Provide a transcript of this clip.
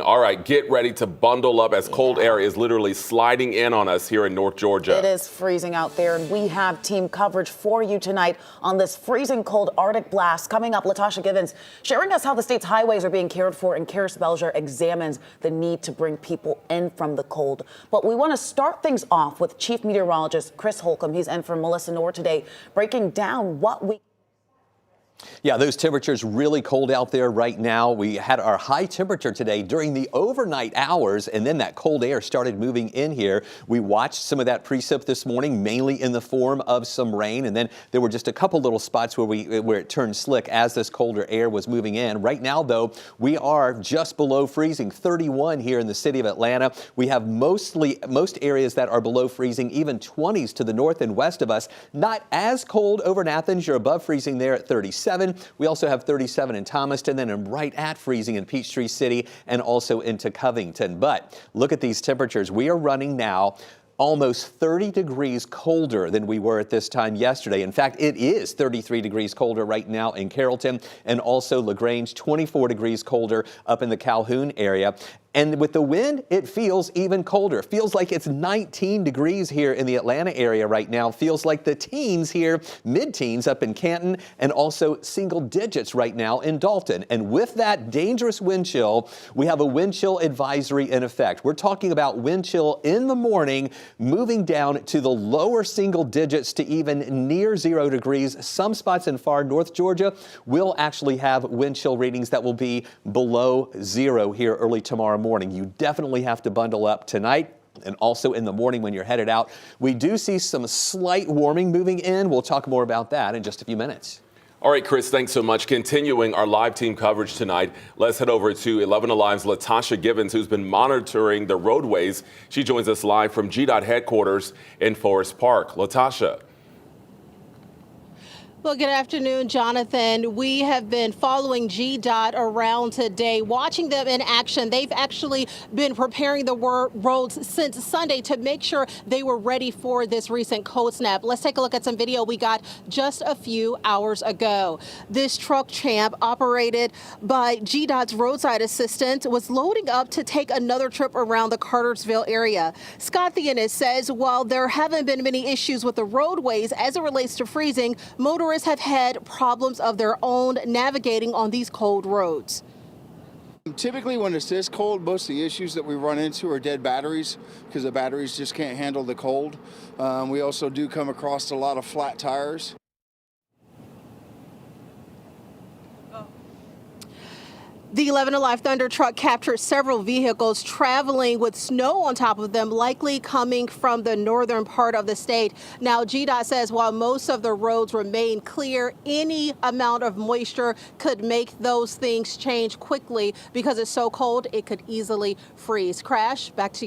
All right, get ready to bundle up as cold air is literally sliding in on us here in North Georgia. It is freezing out there, and we have team coverage for you tonight on this freezing cold Arctic blast. Coming up, Latasha Givens sharing us how the state's highways are being cared for, and Karis Belger examines the need to bring people in from the cold. But we want to start things off with Chief Meteorologist Chris Holcomb. He's in for Melissa Noor today, breaking down what we... Yeah, those temperatures really cold out there right now. We had our high temperature today during the overnight hours, and then that cold air started moving in here. We watched some of that precip this morning, mainly in the form of some rain, and then there were just a couple little spots where it turned slick as this colder air was moving in. Right now, though, we are just below freezing, 31 here in the city of Atlanta. We have most areas that are below freezing, even 20s to the north and west of us. Not as cold over in Athens. You're above freezing there at 37. We also have 37 in Thomaston, then right at freezing in Peachtree City and also into Covington. But look at these temperatures. We are running now almost 30 degrees colder than we were at this time yesterday. In fact, it is 33 degrees colder right now in Carrollton and also LaGrange, 24 degrees colder up in the Calhoun area. And with the wind, it feels even colder. Feels like it's 19 degrees here in the Atlanta area right now. Feels like the teens here, mid-teens up in Canton, and also single digits right now in Dalton. And with that dangerous wind chill, we have a wind chill advisory in effect. We're talking about wind chill in the morning, moving down to the lower single digits to even near 0 degrees. Some spots in far north Georgia will actually have wind chill readings that will be below 0 here early tomorrow morning. You definitely have to bundle up tonight and also in the morning when you're headed out. We do see some slight warming moving in. We'll talk more about that in just a few minutes. All right, Chris, thanks so much. Continuing our live team coverage tonight, let's head over to 11 Alive's Latasha Givens, who's been monitoring the roadways. She joins us live from GDOT headquarters in Forest Park. Latasha. Well, good afternoon, Jonathan. We have been following GDOT around today, watching them in action. They've actually been preparing the roads since Sunday to make sure they were ready for this recent cold snap. Let's take a look at some video we got just a few hours ago. This truck champ, operated by GDOT's roadside assistant, was loading up to take another trip around the Cartersville area. Scott Theonis says while there haven't been many issues with the roadways as it relates to freezing, motorists have had problems of their own navigating on these cold roads. Typically when it's this cold, most of the issues that we run into are dead batteries because the batteries just can't handle the cold. We also do come across a lot of flat tires. The 11 Alive Thunder truck captured several vehicles traveling with snow on top of them, likely coming from the northern part of the state. Now, GDOT says while most of the roads remain clear, any amount of moisture could make those things change quickly because it's so cold it could easily freeze. Crash, back to you.